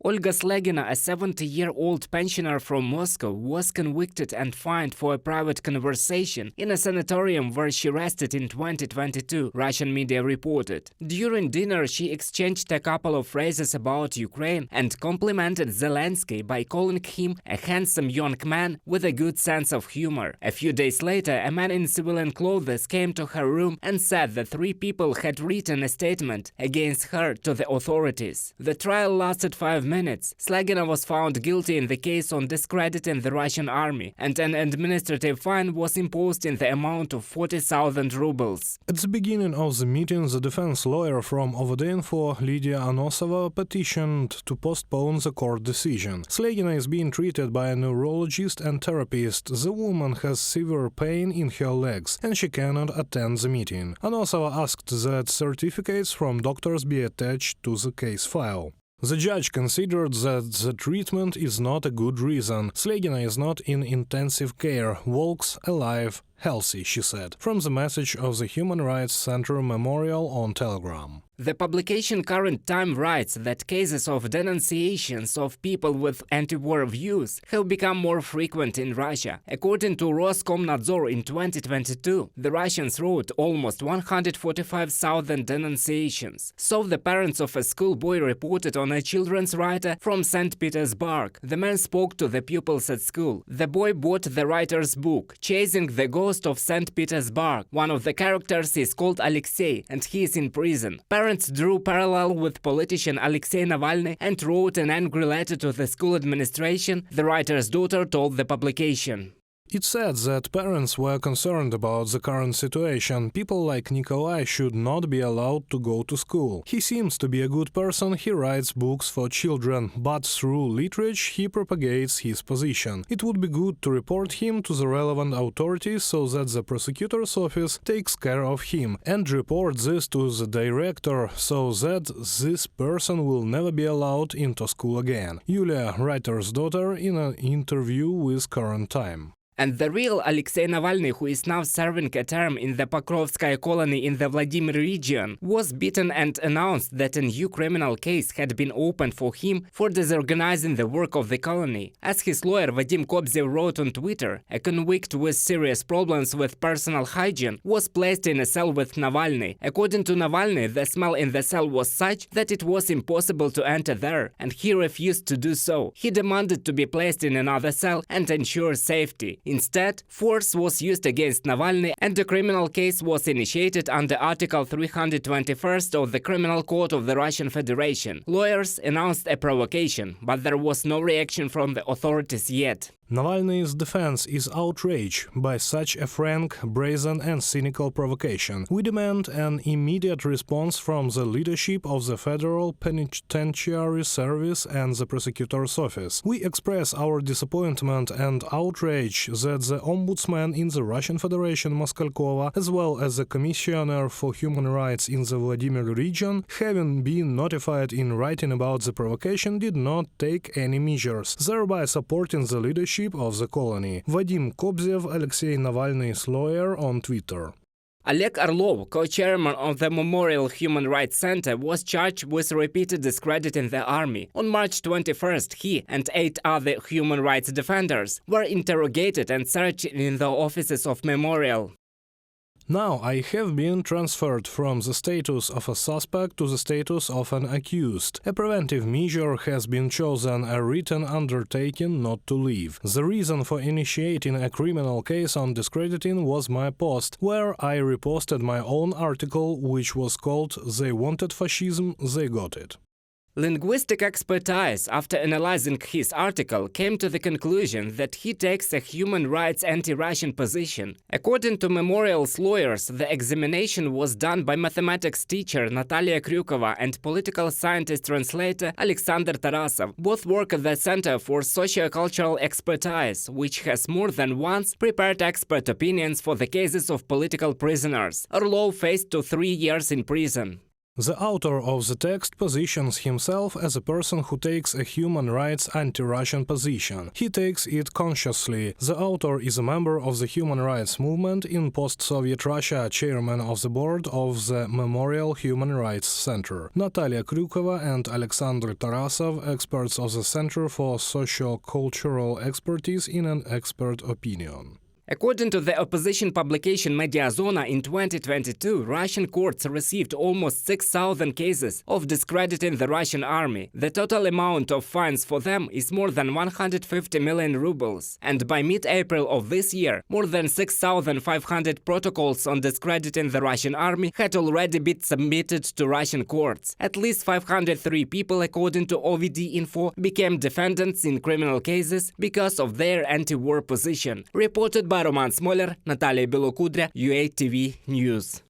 Olga Slegina, a 70-year-old pensioner from Moscow, was convicted and fined for a private conversation in a sanatorium where she rested in 2022, Russian media reported. During dinner, she exchanged a couple of phrases about Ukraine and complimented Zelensky by calling him a handsome young man with a good sense of humor. A few days later, a man in civilian clothes came to her room and said that 3 people had written a statement against her to the authorities. The trial lasted 5 minutes. Slegina was found guilty in the case on discrediting the Russian army, and an administrative fine was imposed in the amount of 40,000 rubles. At the beginning of the meeting, the defense lawyer from Ovodenfo, Lydia Anosova, petitioned to postpone the court decision. Slegina is being treated by a neurologist and therapist. The woman has severe pain in her legs, and she cannot attend the meeting. Anosova asked that certificates from doctors be attached to the case file. The judge considered that the treatment is not a good reason. Slegina is not in intensive care, walks alive, healthy, she said, from the message of the Human Rights Center Memorial on Telegram. The publication Current Time writes that cases of denunciations of people with anti-war views have become more frequent in Russia. According to Roskomnadzor in 2022, the Russians wrote almost 145,000 denunciations. So the parents of a schoolboy reported on a children's writer from St. Petersburg. The man spoke to the pupils at school. The boy bought the writer's book, Chasing the Ghost of St. Petersburg. One of the characters is called Alexei, and he is in prison. Parents drew parallel with politician Alexei Navalny and wrote an angry letter to the school administration, the writer's daughter told the publication. It said that parents were concerned about the current situation. People like Nikolai should not be allowed to go to school. He seems to be a good person, he writes books for children, but through literature he propagates his position. It would be good to report him to the relevant authorities so that the prosecutor's office takes care of him, and report this to the director so that this person will never be allowed into school again. Yulia, writer's daughter, in an interview with Current Time. And the real Alexei Navalny, who is now serving a term in the Pokrovskaya colony in the Vladimir region, was beaten and announced that a new criminal case had been opened for him for disorganizing the work of the colony. As his lawyer Vadim Kobzev wrote on Twitter, a convict with serious problems with personal hygiene was placed in a cell with Navalny. According to Navalny, the smell in the cell was such that it was impossible to enter there, and he refused to do so. He demanded to be placed in another cell and ensure safety. Instead, force was used against Navalny, and the criminal case was initiated under Article 321 of the Criminal Code of the Russian Federation. Lawyers announced a provocation, but there was no reaction from the authorities yet. Navalny's defense is outraged by such a frank, brazen and cynical provocation. We demand an immediate response from the leadership of the Federal Penitentiary Service and the Prosecutor's Office. We express our disappointment and outrage that the Ombudsman in the Russian Federation, Moskalkova, as well as the Commissioner for Human Rights in the Vladimir region, having been notified in writing about the provocation, did not take any measures, thereby supporting the leadership of the colony. Vadim Kobzev, Alexei Navalny's lawyer, on Twitter. Oleg Orlov, co-chairman of the Memorial Human Rights Center, was charged with repeated discrediting the army. On March 21st, he and 8 other human rights defenders were interrogated and searched in the offices of Memorial. Now I have been transferred from the status of a suspect to the status of an accused. A preventive measure has been chosen, a written undertaking not to leave. The reason for initiating a criminal case on discrediting was my post, where I reposted my own article, which was called "They Wanted Fascism, They Got It." Linguistic expertise, after analyzing his article, came to the conclusion that he takes a human rights anti-Russian position. According to Memorial's lawyers, the examination was done by mathematics teacher Natalia Kryukova and political scientist translator Alexander Tarasov. Both work at the Center for Sociocultural Expertise, which has more than once prepared expert opinions for the cases of political prisoners. Orlov faced 3 years in prison. The author of the text positions himself as a person who takes a human rights anti-Russian position. He takes it consciously. The author is a member of the human rights movement in post-Soviet Russia, chairman of the board of the Memorial Human Rights Center. Natalia Kryukova and Alexander Tarasov, experts of the Center for Socio-Cultural Expertise, in an expert opinion. According to the opposition publication Mediazona, in 2022, Russian courts received almost 6,000 cases of discrediting the Russian army. The total amount of fines for them is more than 150 million rubles. And by mid-April of this year, more than 6,500 protocols on discrediting the Russian army had already been submitted to Russian courts. At least 503 people, according to OVD Info, became defendants in criminal cases because of their anti-war position. Reported by Roman Smoler, Natalia Belokudrya, UATV News.